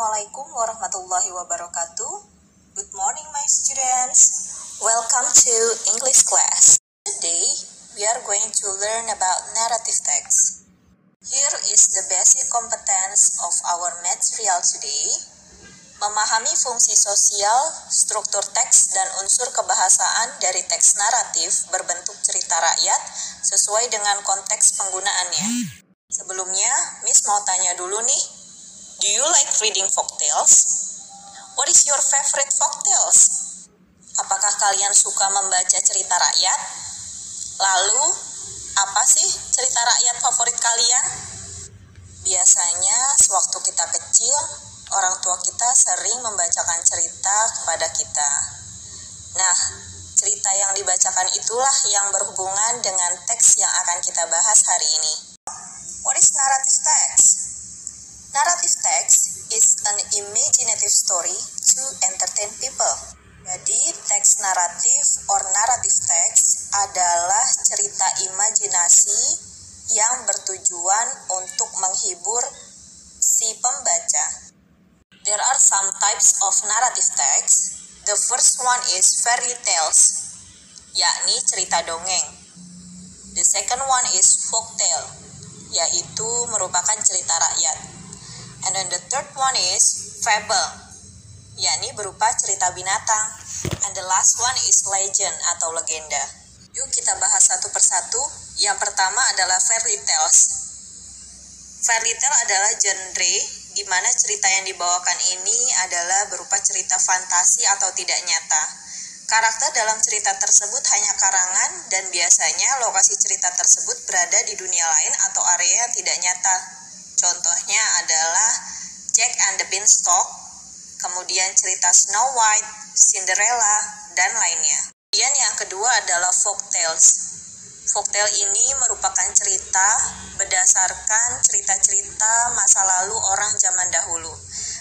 Assalamualaikum warahmatullahi wabarakatuh. Good morning my students. Welcome to English class. Today we are going to learn about narrative text. Here is the basic competence of our material today. Memahami fungsi sosial, struktur teks, dan unsur kebahasaan dari teks naratif berbentuk cerita rakyat sesuai dengan konteks penggunaannya. Sebelumnya, Miss mau tanya dulu nih, do you like reading folktales? What is your favorite folktales? Apakah kalian suka membaca cerita rakyat? Lalu, apa sih cerita rakyat favorit kalian? Biasanya, sewaktu kita kecil, orang tua kita sering membacakan cerita kepada kita. Nah, cerita yang dibacakan itulah yang berhubungan dengan teks yang akan kita bahas hari ini. What is narrative text? Narrative text is an imaginative story to entertain people. Jadi, teks naratif or narrative text adalah cerita imajinasi yang bertujuan untuk menghibur si pembaca. There are some types of narrative text. The first one is fairy tales, yakni cerita dongeng. The second one is folktale, yaitu merupakan cerita rakyat. And then the third one is fable, yakni berupa cerita binatang. And the last one is legend atau legenda. Yuk kita bahas satu persatu. Yang pertama adalah fairy tales. Fairy tale adalah genre di mana cerita yang dibawakan ini adalah berupa cerita fantasi atau tidak nyata. Karakter dalam cerita tersebut hanya karangan dan biasanya lokasi cerita tersebut berada di dunia lain atau area yang tidak nyata. Contohnya adalah Jack and the Beanstalk, kemudian cerita Snow White, Cinderella, dan lainnya. Kemudian yang kedua adalah folktales. Folktale ini merupakan cerita berdasarkan cerita-cerita masa lalu orang zaman dahulu.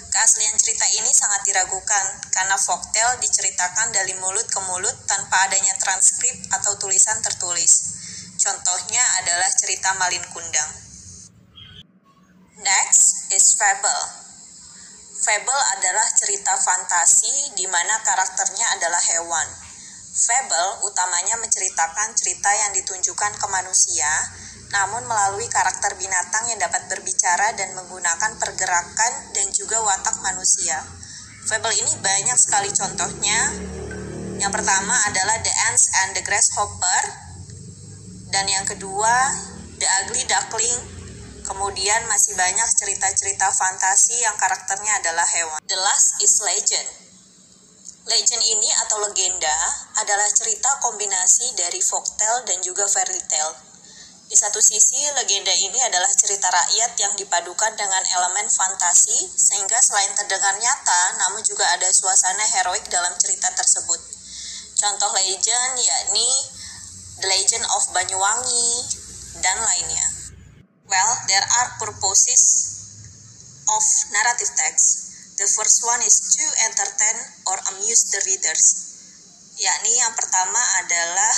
Keaslian cerita ini sangat diragukan karena folktale diceritakan dari mulut ke mulut tanpa adanya transkrip atau tulisan tertulis. Contohnya adalah cerita Malin Kundang. Next is fable. Fable adalah cerita fantasi di mana karakternya adalah hewan. Fable utamanya menceritakan cerita yang ditunjukkan ke manusia, namun melalui karakter binatang yang dapat berbicara dan menggunakan pergerakan dan juga watak manusia. Fable ini banyak sekali contohnya. Yang pertama adalah The Ants and the Grasshopper, dan yang kedua The Ugly Duckling. Kemudian masih banyak cerita-cerita fantasi yang karakternya adalah hewan. The last is legend. Legend ini atau legenda adalah cerita kombinasi dari folktale dan juga fairy tale. Di satu sisi, legenda ini adalah cerita rakyat yang dipadukan dengan elemen fantasi, sehingga selain terdengar nyata, namun juga ada suasana heroik dalam cerita tersebut. Contoh legend yakni The Legend of Banyuwangi, dan lainnya. Well, there are purposes of narrative text. The first one is to entertain or amuse the readers. Yakni yang pertama adalah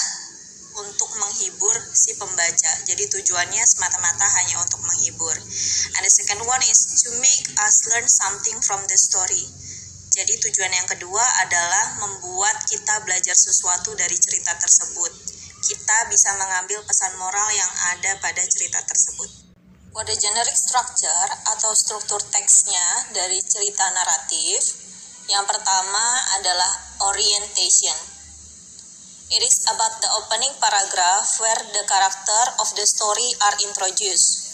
untuk menghibur si pembaca. Jadi tujuannya semata-mata hanya untuk menghibur. And the second one is to make us learn something from the story. Jadi tujuan yang kedua adalah membuat kita belajar sesuatu dari cerita tersebut. Kita bisa mengambil pesan moral yang ada pada cerita tersebut. For the generic structure atau struktur teksnya dari cerita naratif, yang pertama adalah orientation. It is about the opening paragraph where the character of the story are introduced.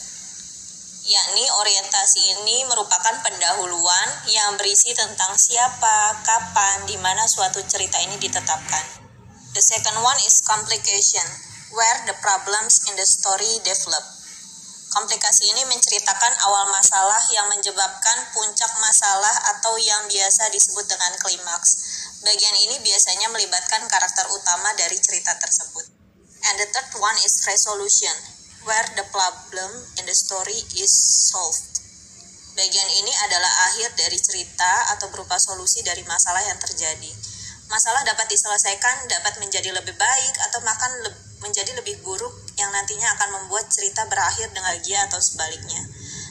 Yakni orientasi ini merupakan pendahuluan yang berisi tentang siapa, kapan, di mana suatu cerita ini ditetapkan. The second one is complication, where the problems in the story develop. Komplikasi ini menceritakan awal masalah yang menyebabkan puncak masalah atau yang biasa disebut dengan klimaks. Bagian ini biasanya melibatkan karakter utama dari cerita tersebut. And the third one is resolution, where the problem in the story is solved. Bagian ini adalah akhir dari cerita atau berupa solusi dari masalah yang terjadi. Masalah dapat diselesaikan, dapat menjadi lebih baik, atau bahkan menjadi lebih buruk yang nantinya akan membuat cerita berakhir dengan bahagia atau sebaliknya.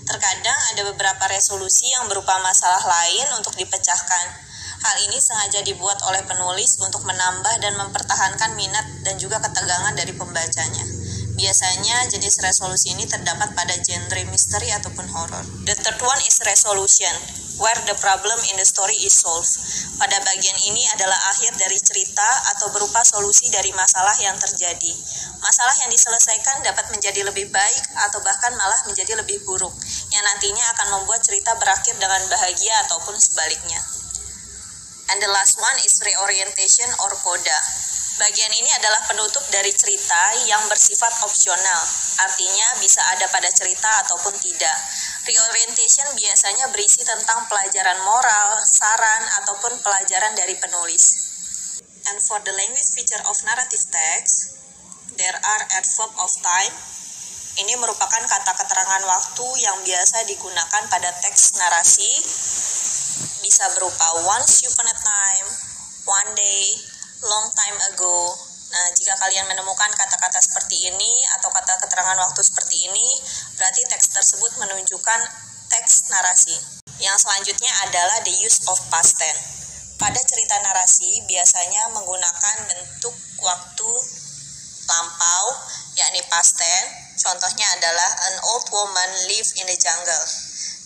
Terkadang ada beberapa resolusi yang berupa masalah lain untuk dipecahkan. Hal ini sengaja dibuat oleh penulis untuk menambah dan mempertahankan minat dan juga ketegangan dari pembacanya. Biasanya jenis resolusi ini terdapat pada genre misteri ataupun horor. The third one is resolution, where the problem in the story is solved. Pada bagian ini adalah akhir dari cerita atau berupa solusi dari masalah yang terjadi. Masalah yang diselesaikan dapat menjadi lebih baik atau bahkan malah menjadi lebih buruk, yang nantinya akan membuat cerita berakhir dengan bahagia ataupun sebaliknya. And the last one is reorientation or coda. Bagian ini adalah penutup dari cerita yang bersifat opsional, artinya bisa ada pada cerita ataupun tidak. Reorientation biasanya berisi tentang pelajaran moral, saran, ataupun pelajaran dari penulis. And for the language feature of narrative text, there are adverb of time. Ini merupakan kata keterangan waktu yang biasa digunakan pada teks narasi. Bisa berupa once upon a time, one day, long time ago. Nah, jika kalian menemukan kata-kata seperti ini atau kata keterangan waktu seperti ini, berarti teks tersebut menunjukkan teks narasi. Yang selanjutnya adalah the use of past tense. Pada cerita narasi biasanya menggunakan bentuk waktu lampau, yakni past tense. Contohnya adalah an old woman live in the jungle.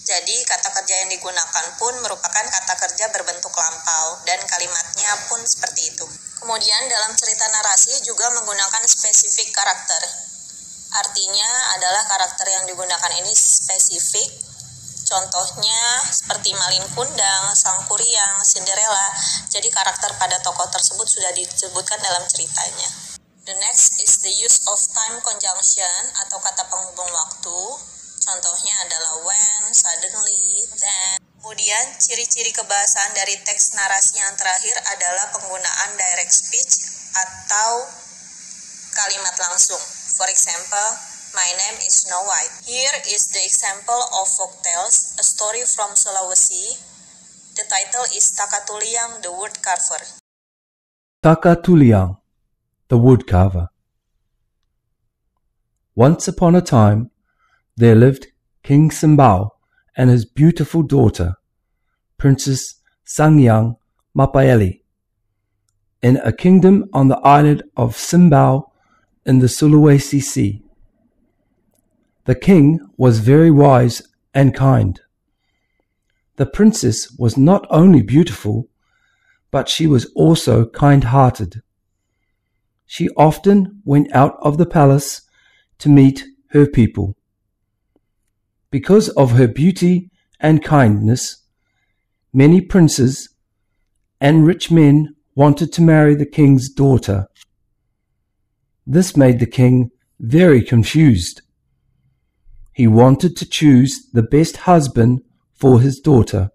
Jadi kata kerja yang digunakan pun merupakan kata kerja berbentuk lampau dan kalimatnya pun seperti itu. Kemudian dalam cerita narasi juga menggunakan spesifik karakter. Artinya adalah karakter yang digunakan ini spesifik. Contohnya seperti Malin Kundang, Sang Kuryang, Cinderella. Jadi karakter pada tokoh tersebut sudah disebutkan dalam ceritanya. The next is the use of time conjunction atau kata penghubung waktu. Contohnya adalah when, suddenly, then. Kemudian, ciri-ciri kebahasaan dari teks narasi yang terakhir adalah penggunaan direct speech atau kalimat langsung. For example, my name is Snow White. Here is the example of folktales, a story from Sulawesi. The title is Takatuliang, the Woodcarver. Takatuliang, the Woodcarver. Once upon a time, there lived King Simbao and his beautiful daughter, Princess Sangyang Mapaeli, in a kingdom on the island of Simbao in the Sulawesi Sea. The king was very wise and kind. The princess was not only beautiful, but she was also kind-hearted. She often went out of the palace to meet her people. Because of her beauty and kindness, many princes and rich men wanted to marry the king's daughter. This made the king very confused. He wanted to choose the best husband for his daughter.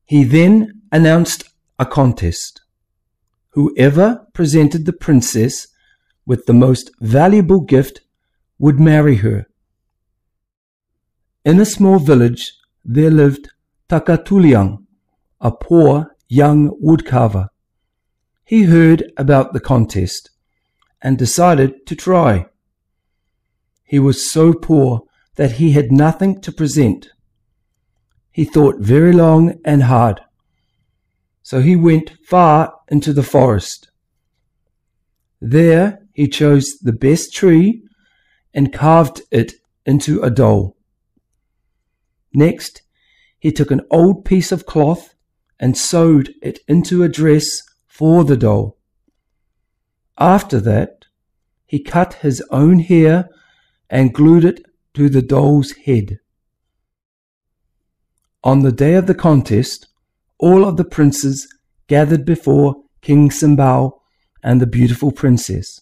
He then announced a contest. Whoever presented the princess with the most valuable gift would marry her. In a small village there lived Takatuliang, a poor young woodcarver. He heard about the contest and decided to try. He was so poor that he had nothing to present. He thought very long and hard, so he went far into the forest. There he chose the best tree and carved it into a doll. Next, he took an old piece of cloth and sewed it into a dress for the doll. After that, he cut his own hair and glued it to the doll's head. On the day of the contest, all of the princes gathered before King Simbao and the beautiful princess.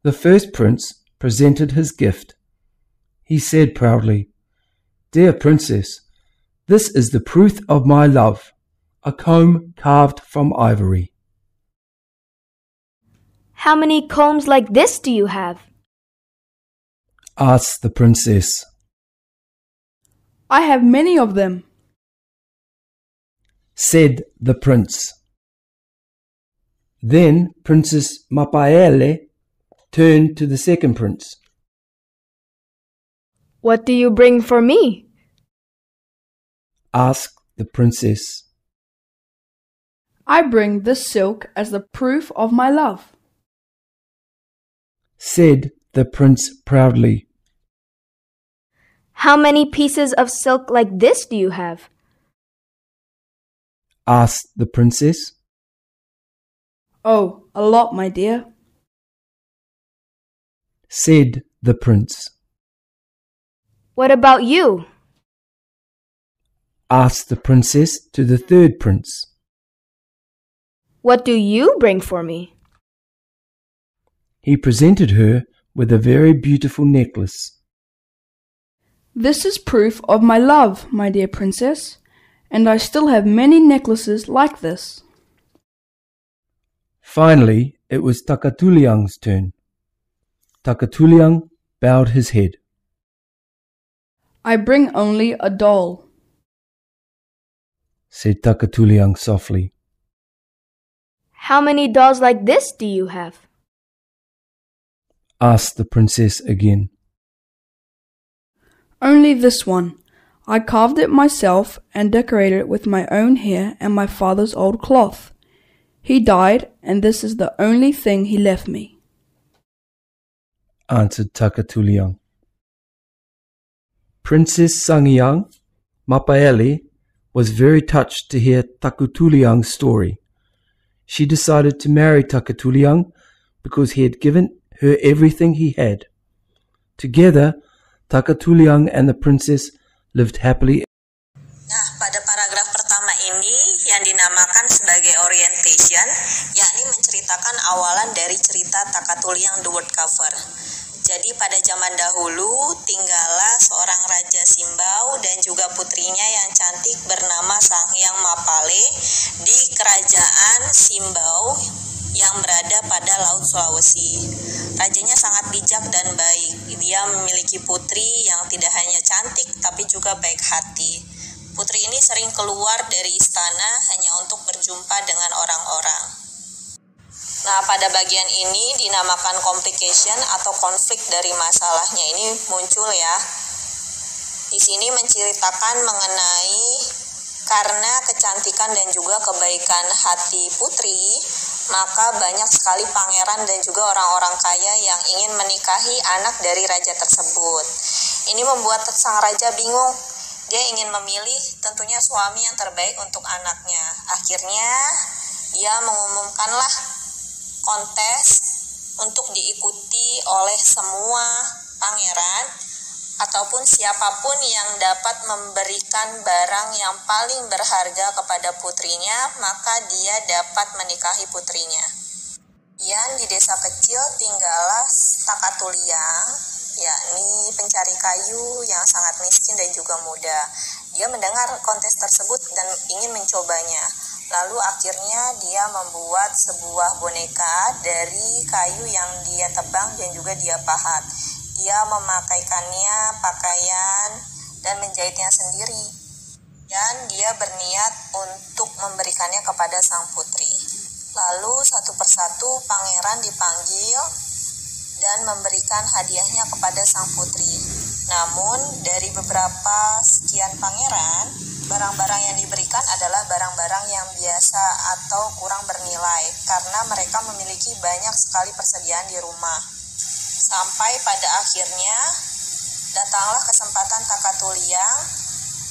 The first prince presented his gift. He said proudly, "Dear princess, this is the proof of my love, a comb carved from ivory." How many combs like this do you have? asked the princess. I have many of them, said the prince. Then Princess Mapaele turned to the second prince. What do you bring for me? asked the princess. I bring this silk as the proof of my love, said the prince proudly. How many pieces of silk like this do you have? asked the princess. Oh, a lot, my dear, said the prince. What about you? asked the princess to the third prince. What do you bring for me? He presented her with a very beautiful necklace. This is proof of my love, my dear princess, and I still have many necklaces like this. Finally, it was Takatuliang's turn. Takatuliang bowed his head. I bring only a doll, said Takatuliang softly. How many dolls like this do you have? asked the princess again. Only this one. I carved it myself and decorated it with my own hair and my father's old cloth. He died, and this is the only thing he left me, answered Takatuliang. Princess Sangiang Mapaele was very touched to hear Takatuliang's story. She decided to marry Takatuliang because he had given her everything he had. Together, Takatuliang and the princess lived happily. Nah, pada paragraf pertama ini yang dinamakan sebagai orientation, yakni menceritakan awalan dari cerita Takatuliang The Word Cover. Jadi pada zaman dahulu tinggallah seorang Raja Simbau dan juga putrinya yang cantik bernama Sanghyang Mapale di kerajaan Simbau yang berada pada Laut Sulawesi. Rajanya sangat bijak dan baik. Dia memiliki putri yang tidak hanya cantik tapi juga baik hati. Putri ini sering keluar dari istana hanya untuk berjumpa dengan orang-orang. Nah, pada bagian ini dinamakan complication atau konflik dari masalahnya ini muncul ya. Di sini menceritakan mengenai karena kecantikan dan juga kebaikan hati putri, maka banyak sekali pangeran dan juga orang-orang kaya yang ingin menikahi anak dari raja tersebut. Ini membuat sang raja bingung. Dia ingin memilih tentunya suami yang terbaik untuk anaknya. Akhirnya dia mengumumkanlah kontes untuk diikuti oleh semua pangeran ataupun siapapun yang dapat memberikan barang yang paling berharga kepada putrinya, maka dia dapat menikahi putrinya. Di desa kecil tinggallah Takatuliang, yakni pencari kayu yang sangat miskin dan juga muda. Dia mendengar kontes tersebut dan ingin mencobanya. Lalu akhirnya dia membuat sebuah boneka dari kayu yang dia tebang dan juga dia pahat. Dia memakaikannya pakaian dan menjahitnya sendiri. Dan dia berniat untuk memberikannya kepada sang putri. Lalu satu persatu pangeran dipanggil dan memberikan hadiahnya kepada sang putri. Namun dari beberapa sekian pangeran, barang-barang yang diberikan adalah barang-barang yang biasa atau kurang bernilai karena mereka memiliki banyak sekali persediaan di rumah. Sampai pada akhirnya datanglah kesempatan Takatuliang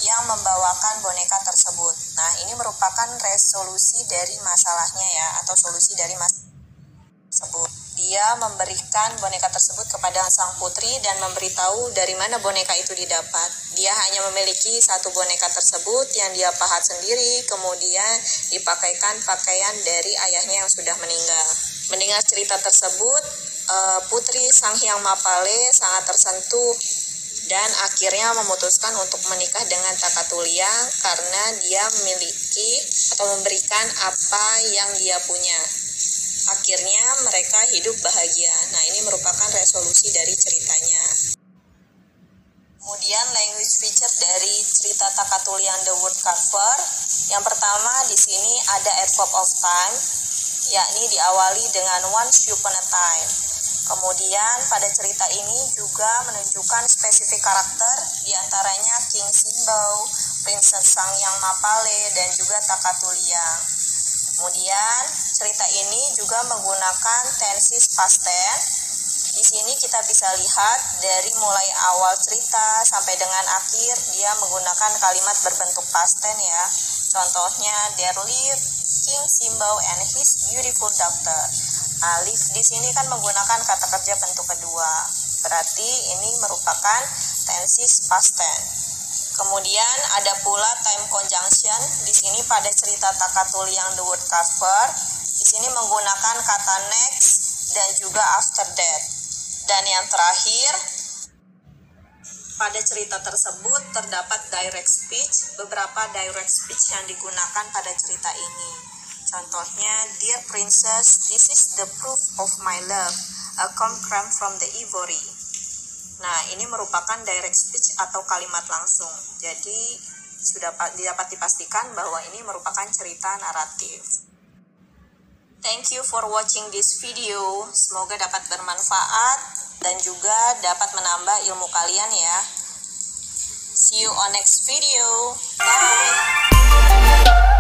yang membawakan boneka tersebut. Nah, ini merupakan resolusi dari masalahnya ya, atau solusi dari masalah tersebut. Dia memberikan boneka tersebut kepada sang putri dan memberitahu dari mana boneka itu didapat. Dia hanya memiliki satu boneka tersebut yang dia pahat sendiri, kemudian dipakaikan pakaian dari ayahnya yang sudah meninggal. Mendengar cerita tersebut, putri Sanghyang Mapale sangat tersentuh dan akhirnya memutuskan untuk menikah dengan Takatuliang karena dia memiliki atau memberikan apa yang dia punya. Akhirnya mereka hidup bahagia. Nah, ini merupakan resolusi dari ceritanya. Kemudian language feature dari cerita Takatuliang The Word Cover. Yang pertama di sini ada adverb of time, yakni diawali dengan once upon a time. Kemudian pada cerita ini juga menunjukkan spesifik karakter, diantaranya King Simbau, Princess Sangyang Mapale, dan juga Takatuliang. Kemudian cerita ini juga menggunakan tenses past tense. Di sini kita bisa lihat dari mulai awal cerita sampai dengan akhir dia menggunakan kalimat berbentuk past tense ya. Contohnya, there live King Simbau and his beautiful daughter. Live di sini kan menggunakan kata kerja bentuk kedua. Berarti ini merupakan tenses past tense. Kemudian ada pula time conjunction. Di sini pada cerita Takatuliang The Woodcarver, di sini menggunakan kata next dan juga after that. Dan yang terakhir, pada cerita tersebut terdapat direct speech, beberapa direct speech yang digunakan pada cerita ini. Contohnya, dear princess, this is the proof of my love, a crumb from the ivory. Nah, ini merupakan direct speech atau kalimat langsung. Jadi, sudah dapat dipastikan bahwa ini merupakan cerita naratif. Thank you for watching this video. Semoga dapat bermanfaat dan juga dapat menambah ilmu kalian ya. See you on next video. Bye.